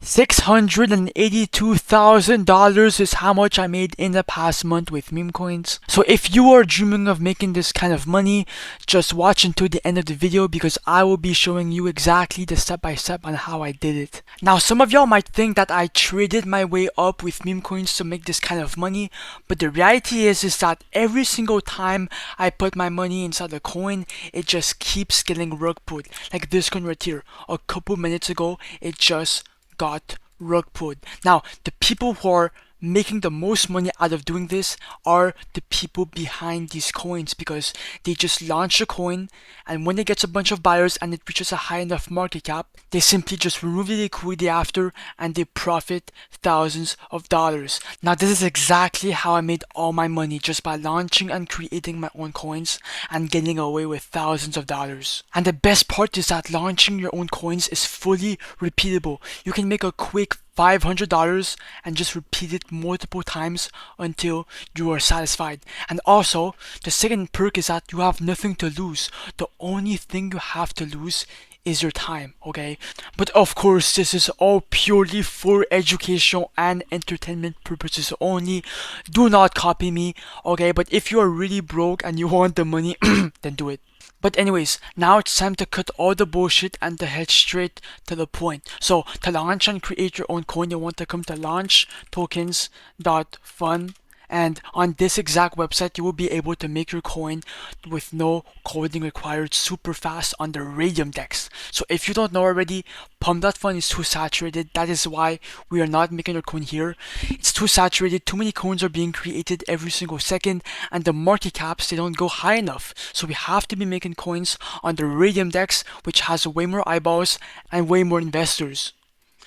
$682,000 is how much I made in the past month with meme coins. So if you are dreaming of making this kind of money, just watch until the end of the video because I will be showing you exactly the step-by-step on how I did it. Now some of y'all might think that I traded my way up with meme coins to make this kind of money, but the reality is that every single time I put my money inside a coin, it just keeps getting rug pulled. Like this coin right here, a couple minutes ago, it just got rug pulled. Now, the people who are making the most money out of doing this are the people behind these coins because they just launch a coin, and when it gets a bunch of buyers and it reaches a high enough market cap, they simply just remove the liquidity after and they profit thousands of dollars. Now this is exactly how I made all my money, just by launching and creating my own coins and getting away with thousands of dollars. And the best part is that launching your own coins is fully repeatable. You can make a quick $500 and just repeat it multiple times until you are satisfied. And also, the second perk is that you have nothing to lose. The only thing you have to lose is your time, okay? But of course, this is all purely for educational and entertainment purposes only. Do not copy me, okay? But if you are really broke and you want the money, then do it. But anyways, now it's time to cut all the bullshit and to head straight to the point. So to launch and create your own coin, you want to come to launchtoken.Fun. And on this exact website, you will be able to make your coin with no coding required, super fast on the Radium DEX. So if you don't know already, Pump.Fun is too saturated. That is why we are not making our coin here. It's too saturated. Too many coins are being created every single second, and the market caps, they don't go high enough. So we have to be making coins on the Radium DEX, which has way more eyeballs and way more investors.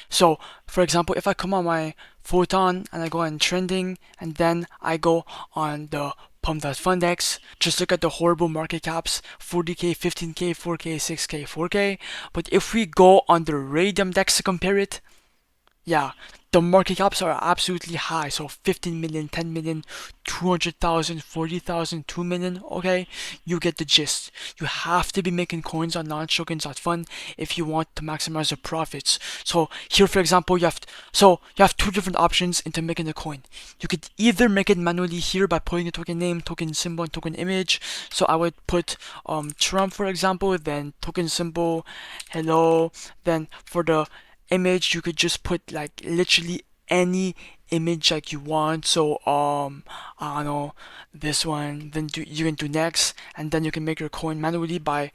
So, for example, if I come on my Photon and I go on trending and then I go on the Pump.Fun DEX, just look at the horrible market caps, 40k, 15k, 4k, 6k, 4k. But if we go on the Radium DEX to compare it, yeah, the market caps are absolutely high. So 15 million, 10 million, 200,000, 40,000, 2 million. Okay, you get the gist. You have to be making coins on launchtokens.fun if you want to maximize the profits. So here, for example, you have two different options into making the coin. You could either make it manually here by putting the token name, token symbol, and token image. So I would put Trump, for example, then token symbol, hello. Then for the image, you could just put like literally any image like you want. So I don't know, this one. Then you can do next, and then you can make your coin manually by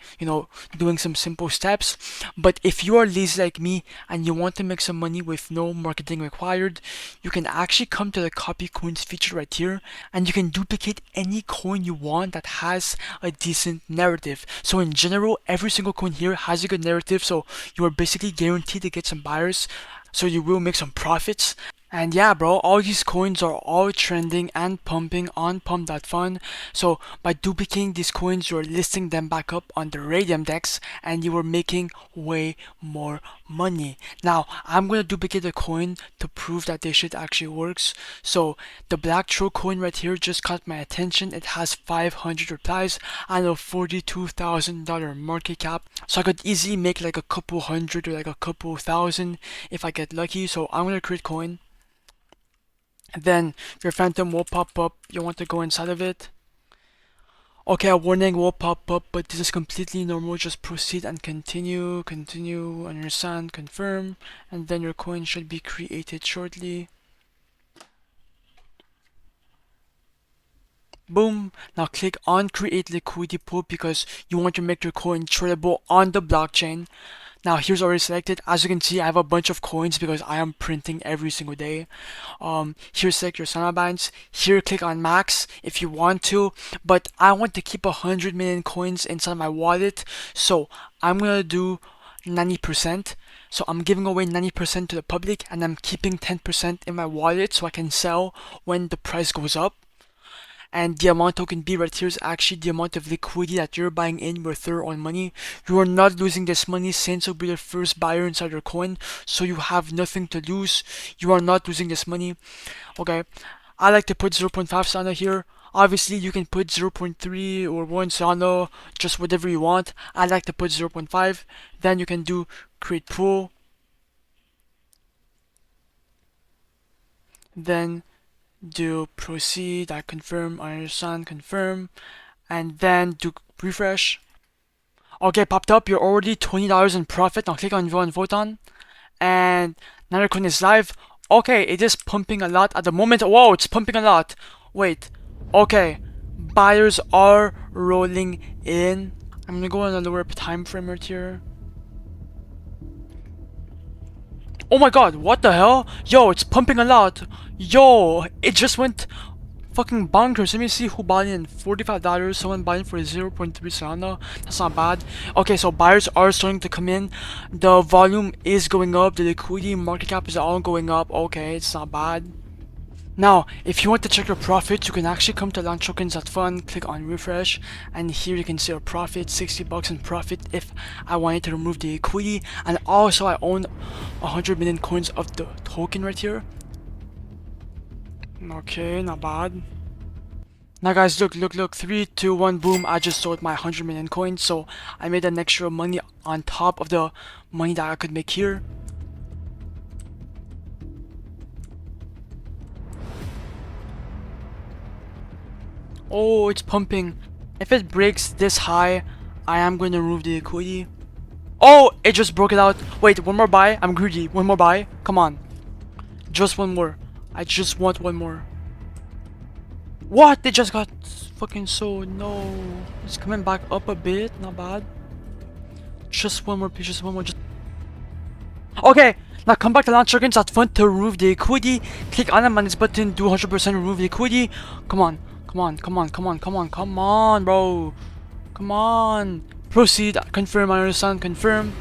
doing some simple steps. But if you are lazy like me and you want to make some money with no marketing required, you can actually come to the copy coins feature right here, and you can duplicate any coin you want that has a decent narrative. So in general, every single coin here has a good narrative, so you are basically guaranteed to get some buyers, so you will make some profits. And yeah, bro, all these coins are all trending and pumping on Pump.Fun. So by duplicating these coins, you're listing them back up on the Radium DEX and you are making way more money. Now, I'm going to duplicate a coin to prove that this shit actually works. So the Black Troll coin right here just caught my attention. It has 500 replies and a $42,000 market cap. So I could easily make like a couple hundred or like a couple thousand if I get lucky. So I'm going to create coin. Then your phantom will pop up. You want to go inside of it. Okay, a warning will pop up, but this is completely normal. Just proceed and continue, understand, confirm, and then your coin should be created shortly. Boom. Now click on create liquidity pool because you want to make your coin tradable on the blockchain. Now here's already selected. As you can see, I have a bunch of coins because I am printing every single day. Here select your Solana balance. Here click on max if you want to, but I want to keep 100 million coins inside my wallet, so I'm gonna do 90%. So I'm giving away 90% to the public and I'm keeping 10% in my wallet so I can sell when the price goes up. And the amount token B right here is actually the amount of liquidity that you're buying in with your own money. You are not losing this money since you'll be the first buyer inside your coin, so you have nothing to lose. You are not losing this money. Okay, I like to put 0.5 Solana here. Obviously, you can put 0.3 or 1 Solana, just whatever you want. I like to put 0.5. Then you can do create pool. then do proceed, I confirm, I understand, confirm, and then do refresh. Okay, popped up, you're already $20 in profit. Now click on view and vote on, and now your coin is live. Okay, it is pumping a lot at the moment. Whoa, it's pumping a lot. Wait, okay, buyers are rolling in. I'm gonna go on a lower time frame right here. Oh my god, what the hell? Yo, it's pumping a lot. Yo, it just went fucking bonkers. Let me see who bought in. $45. Someone bought in for 0.3 Solana. That's not bad. Okay, so buyers are starting to come in. The volume is going up. The liquidity market cap is all going up. Okay, it's not bad. Now, if you want to check your profits, you can actually come to launchtoken.Fun, click on refresh, and here you can see your profit, $60 in profit if I wanted to remove the equity, and also I own 100 million coins of the token right here. Okay, not bad. Now guys, look, 3, 2, 1, boom, I just sold my 100 million coins, so I made an extra money on top of the money that I could make here. Oh, it's pumping. If it breaks this high, I am going to remove the equity. Oh, it just broke it out. Wait, one more buy. I'm greedy. One more buy. Come on. Just one more. I just want one more. What? They just got fucking sold. No. It's coming back up a bit. Not bad. Just one more piece. Just one more. Just... Okay. Now come back to launchtoken.Fun to remove the equity. Click on them on this button. Do 100% remove the equity. Come on. Come on, bro. Come on. Proceed, confirm, I understand, confirm.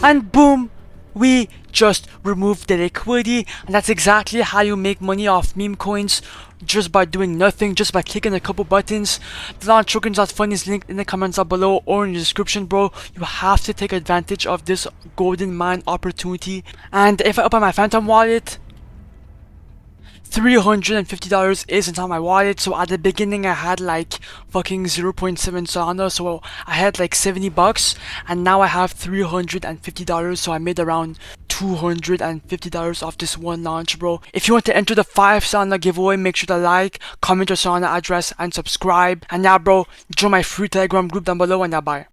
And boom, we just removed the liquidity. And that's exactly how you make money off meme coins. Just by doing nothing, just by clicking a couple buttons. The launchtoken.Fun is linked in the comments down below or in the description, bro. You have to take advantage of this golden mine opportunity. And if I open my Phantom wallet, $350 is inside my wallet. So at the beginning I had like fucking 0.7 Solana, so I had like $70, and now I have $350, so I made around $250 off this one launch, bro. If you want to enter the 5 Solana giveaway, make sure to like, comment your Solana address, and subscribe. And yeah, bro, join my free Telegram group down below, and yeah, bye.